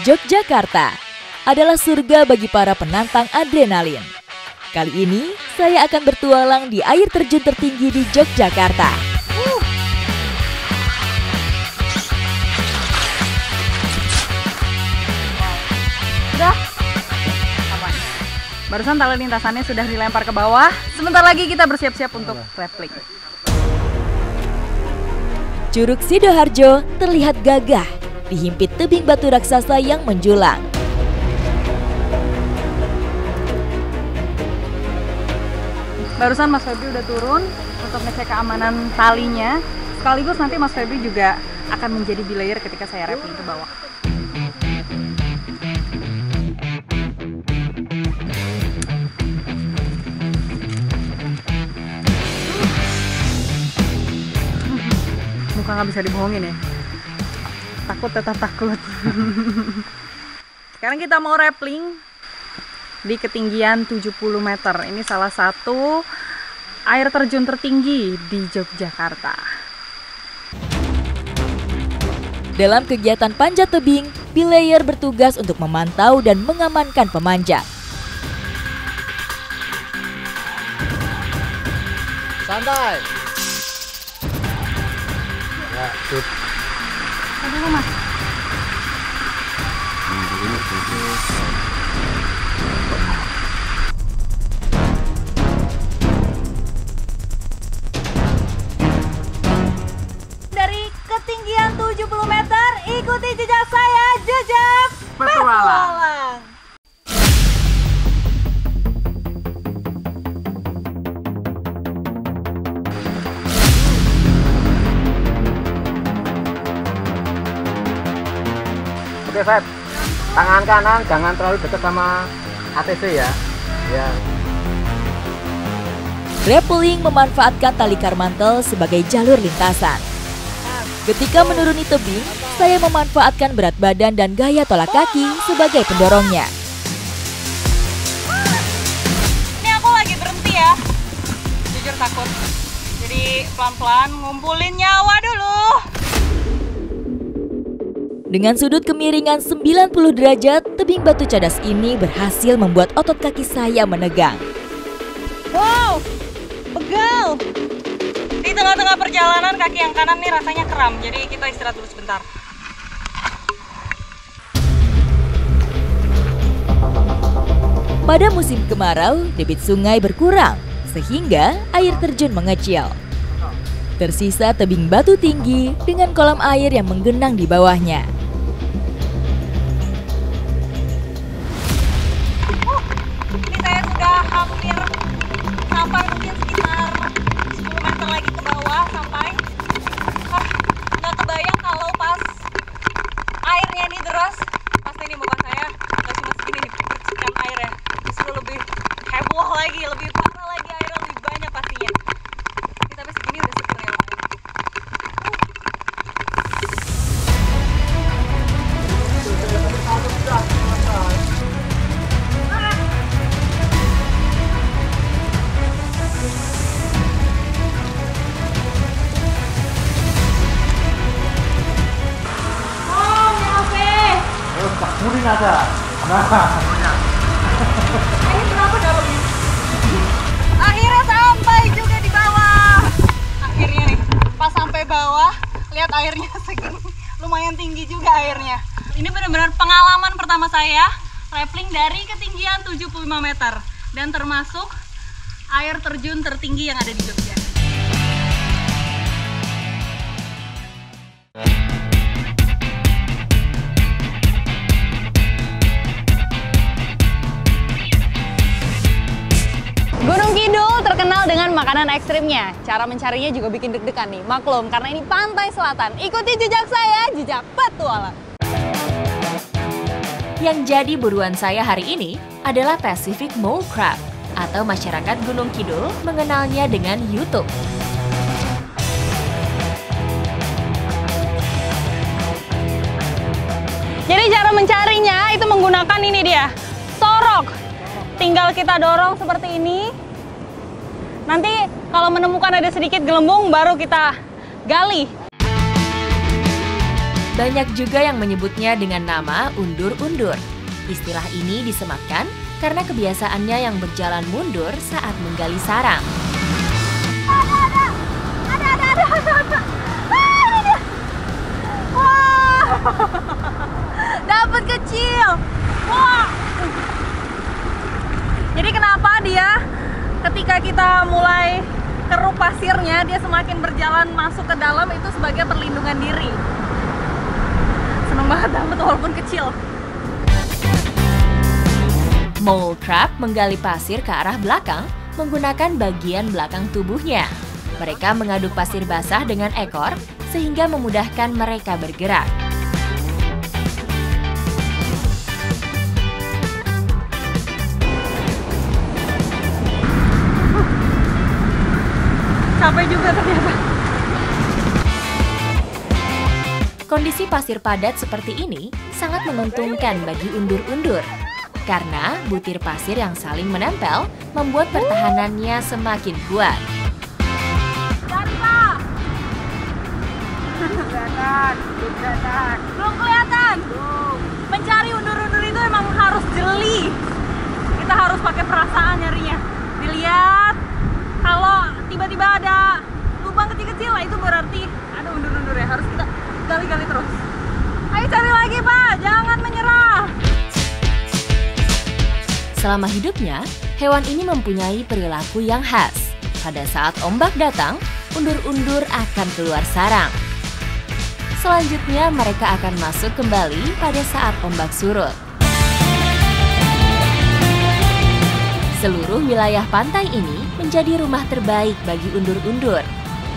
Yogyakarta adalah surga bagi para penantang adrenalin. Kali ini saya akan bertualang di air terjun tertinggi di Yogyakarta. Sudah? Aman. Barusan tali lintasannya sudah dilempar ke bawah. Sebentar lagi kita bersiap-siap untuk rappelling. Curug Sidoarjo terlihat gagah, dihimpit tebing batu raksasa yang menjulang. Barusan Mas Febri udah turun untuk ngecek keamanan talinya. Sekaligus nanti Mas Febri juga akan menjadi belayer ketika saya rappelling ke bawah. Muka nggak bisa dibohongin ya. Takut tetap takut. Sekarang kita mau rappelling di ketinggian 70 meter. Ini salah satu air terjun tertinggi di Yogyakarta. Dalam kegiatan panjat tebing, belayer bertugas untuk memantau dan mengamankan pemanjat. Santai. Ya, sip. Aduh, Mas. Dari ketinggian 70 meter, ikuti jejak saya, jejak petualang. Oke, Feb. Tangan kanan jangan terlalu dekat sama ATC ya. Ya. Rappelling memanfaatkan tali karmantel sebagai jalur lintasan. Ketika menuruni tebing, saya memanfaatkan berat badan dan gaya tolak kaki sebagai pendorongnya. Ini aku lagi berhenti ya. Jujur takut. Jadi pelan-pelan ngumpulin nyawa dulu. Dengan sudut kemiringan 90 derajat, tebing batu cadas ini berhasil membuat otot kaki saya menegang. Wow, pegal. Di tengah-tengah perjalanan kaki yang kanan nih rasanya kram, jadi kita istirahat dulu sebentar. Pada musim kemarau, debit sungai berkurang, sehingga air terjun mengecil. Tersisa tebing batu tinggi dengan kolam air yang menggenang di bawahnya. Ini saya sudah hampir sampai mungkin sekitar 10 meter lagi ke bawah sampai. Nggak kebayang kalau pas airnya ini deras, pasti ini muka saya nggak cuma segini nih percikan air ya, justru lebih heboh lagi, lebih parah lagi, airnya lebih banyak pastinya. Ini tapi segini udah seger ya. Muring ada. Nah, Ini berapa dalamnya? Akhirnya sampai juga di bawah. Akhirnya nih, pas sampai bawah, lihat airnya segini. Lumayan tinggi juga airnya. Ini benar-benar pengalaman pertama saya rappelling dari ketinggian 75 meter dan termasuk air terjun tertinggi yang ada di Jogja. Gunung Kidul terkenal dengan makanan ekstrimnya. Cara mencarinya juga bikin deg-degan nih. Maklum, karena ini pantai selatan. Ikuti jejak saya, jejak petualang. Yang jadi buruan saya hari ini adalah Pacific Mole Crab, atau masyarakat Gunung Kidul mengenalnya dengan YouTube. Jadi cara mencarinya itu menggunakan ini dia, sorok. Tinggal kita dorong seperti ini. Nanti kalau menemukan ada sedikit gelembung baru kita gali. Banyak juga yang menyebutnya dengan nama undur-undur. Istilah ini disematkan karena kebiasaannya yang berjalan mundur saat menggali sarang. Ada. Ini dia. Wah. Dapat kecil. Wah. Jadi kenapa dia ketika kita mulai keruk pasirnya, dia semakin berjalan masuk ke dalam itu sebagai perlindungan diri. Seneng banget dapat walaupun kecil. Mole crab menggali pasir ke arah belakang menggunakan bagian belakang tubuhnya. Mereka mengaduk pasir basah dengan ekor sehingga memudahkan mereka bergerak. Capek juga ternyata. Kondisi pasir padat seperti ini sangat menguntungkan bagi undur-undur. Karena butir pasir yang saling menempel membuat pertahanannya semakin kuat. Cari, Pak. Belum kelihatan. Mencari undur-undur itu emang harus jeli. Kita harus pakai perasaan nyarinya. Dilihat, kalau tiba-tiba ada lubang kecil-kecil lah itu berarti ada undur-undur ya. Harus kita gali-gali terus. Ayo cari lagi, Pak. Jangan menyerah. Selama hidupnya, hewan ini mempunyai perilaku yang khas. Pada saat ombak datang, undur-undur akan keluar sarang. Selanjutnya, mereka akan masuk kembali pada saat ombak surut. Seluruh wilayah pantai ini menjadi rumah terbaik bagi undur-undur.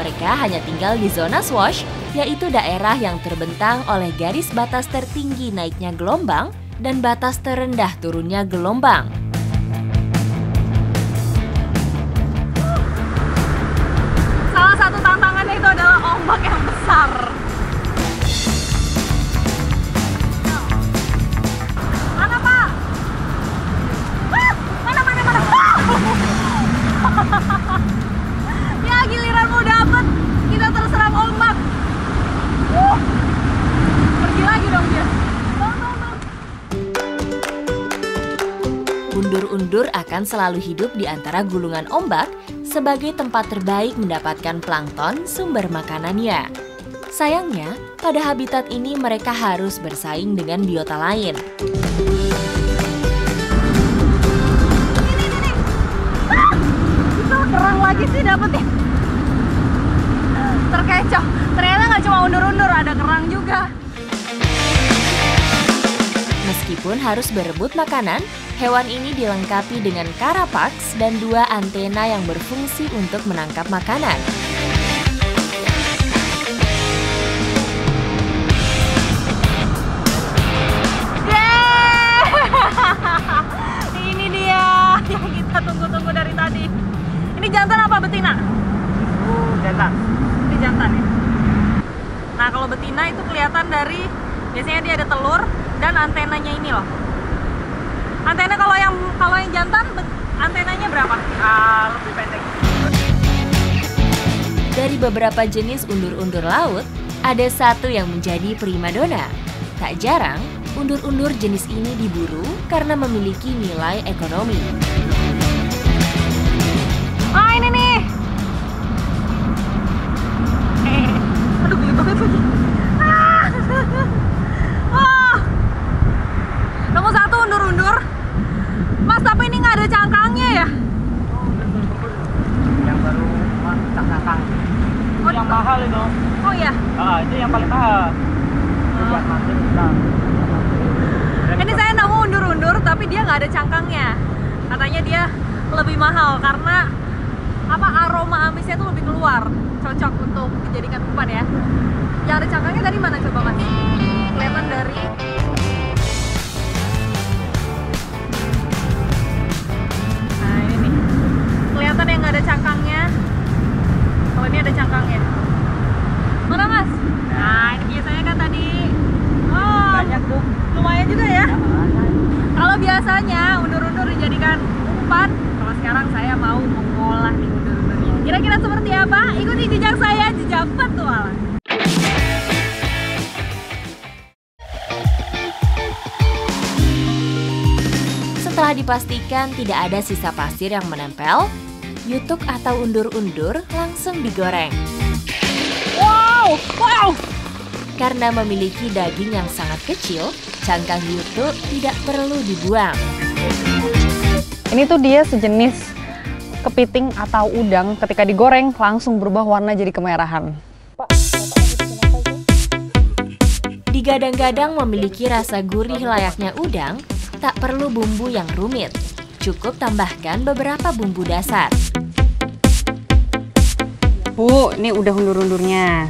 Mereka hanya tinggal di zona swash, yaitu daerah yang terbentang oleh garis batas tertinggi naiknya gelombang dan batas terendah turunnya gelombang. Salah satu tantangannya itu adalah ombak yang besar. Mana, Pak? Mana? Ya, giliran mau dapet, kita terserang ombak. Pergi lagi dong dia. Undur-undur akan selalu hidup di antara gulungan ombak sebagai tempat terbaik mendapatkan plankton sumber makanannya. Sayangnya, pada habitat ini mereka harus bersaing dengan biota lain. Itu kerang lagi sih dapetnya. Terkecoh. Ternyata nggak cuma undur-undur, ada kerang juga. Meskipun harus berebut makanan, hewan ini dilengkapi dengan carapax dan 2 antena yang berfungsi untuk menangkap makanan. Yeay! Ini dia yang kita tunggu-tunggu dari tadi. Ini jantan apa betina? Jantan. Ini jantan ya. Nah, kalau betina itu kelihatan dari biasanya dia ada telur dan antenanya ini loh. Antena kalau yang jantan antenanya berapa? Lebih pendek. Dari beberapa jenis undur-undur laut, ada satu yang menjadi primadona. Tak jarang, undur-undur jenis ini diburu karena memiliki nilai ekonomi. Ah, ini nih. Aduh, geli banget lagi. Nemu satu undur-undur. Mas, tapi ini nggak ada cangkangnya ya? Yang baru cangkang. Oh, Yang mahal itu. Oh iya. Itu yang paling mahal. Buat mancing kita. Ini saya nemu undur-undur tapi dia nggak ada cangkangnya. Katanya dia lebih mahal karena aroma amisnya tuh lebih keluar. Cocok untuk dijadikan umpan ya. Yang ada cangkangnya dari mana coba, Mas? Kelihatan dari kelihatan yang nggak ada cangkangnya. Kalau ini ada cangkangnya. Mana, Mas? Nah, ini biasanya kan tadi. Oh, Banyak tuh. lumayan juga ya. Kalau biasanya undur-undur dijadikan umpan, kalau sekarang saya mau mengolah nih undur-undurnya. Kira-kira seperti apa? Ikuti jejak saya, jejak petualang. Setelah dipastikan tidak ada sisa pasir yang menempel, yutuk atau undur-undur langsung digoreng. Wow, wow. Karena memiliki daging yang sangat kecil, cangkang yutuk tidak perlu dibuang. Ini tuh dia sejenis kepiting atau udang, ketika digoreng langsung berubah warna jadi kemerahan. Digadang-gadang memiliki rasa gurih layaknya udang, tak perlu bumbu yang rumit. Cukup tambahkan beberapa bumbu dasar. Bu, ini udah undur-undurnya.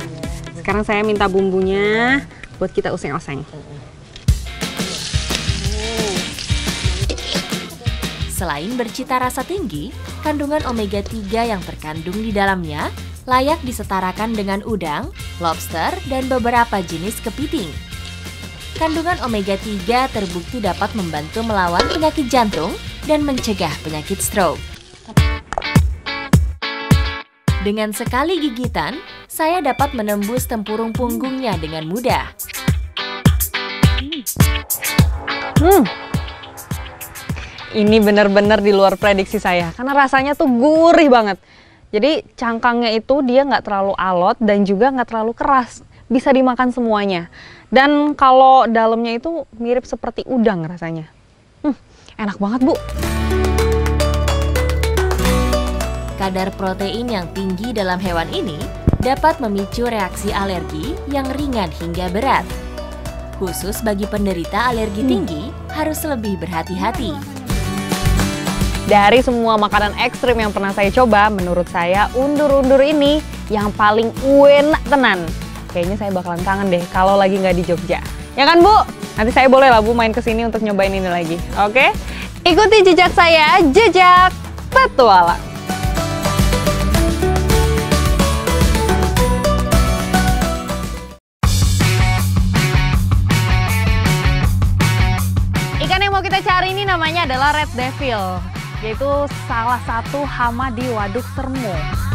Sekarang saya minta bumbunya buat kita oseng-oseng. Selain bercita rasa tinggi, kandungan omega 3 yang terkandung di dalamnya layak disetarakan dengan udang, lobster, dan beberapa jenis kepiting. Kandungan omega 3 terbukti dapat membantu melawan penyakit jantung dan mencegah penyakit stroke. Dengan sekali gigitan, saya dapat menembus tempurung punggungnya dengan mudah. Ini benar-benar di luar prediksi saya, karena rasanya tuh gurih banget. Jadi cangkangnya itu dia nggak terlalu alot dan juga nggak terlalu keras. Bisa dimakan semuanya. Dan kalau dalamnya itu mirip seperti udang rasanya. Enak banget, Bu. Kadar protein yang tinggi dalam hewan ini dapat memicu reaksi alergi yang ringan hingga berat. Khusus bagi penderita alergi tinggi, harus lebih berhati-hati. Dari semua makanan ekstrim yang pernah saya coba, menurut saya undur-undur ini yang paling enak tenan. Kayaknya saya bakalan kangen deh kalau lagi nggak di Jogja. Ya kan, Bu? Nanti saya boleh lah, Bu, main kesini untuk nyobain ini lagi. Oke? Ikuti jejak saya, jejak petualang. Ikan yang mau kita cari ini namanya adalah Red Devil, yaitu salah satu hama di Waduk Sermo.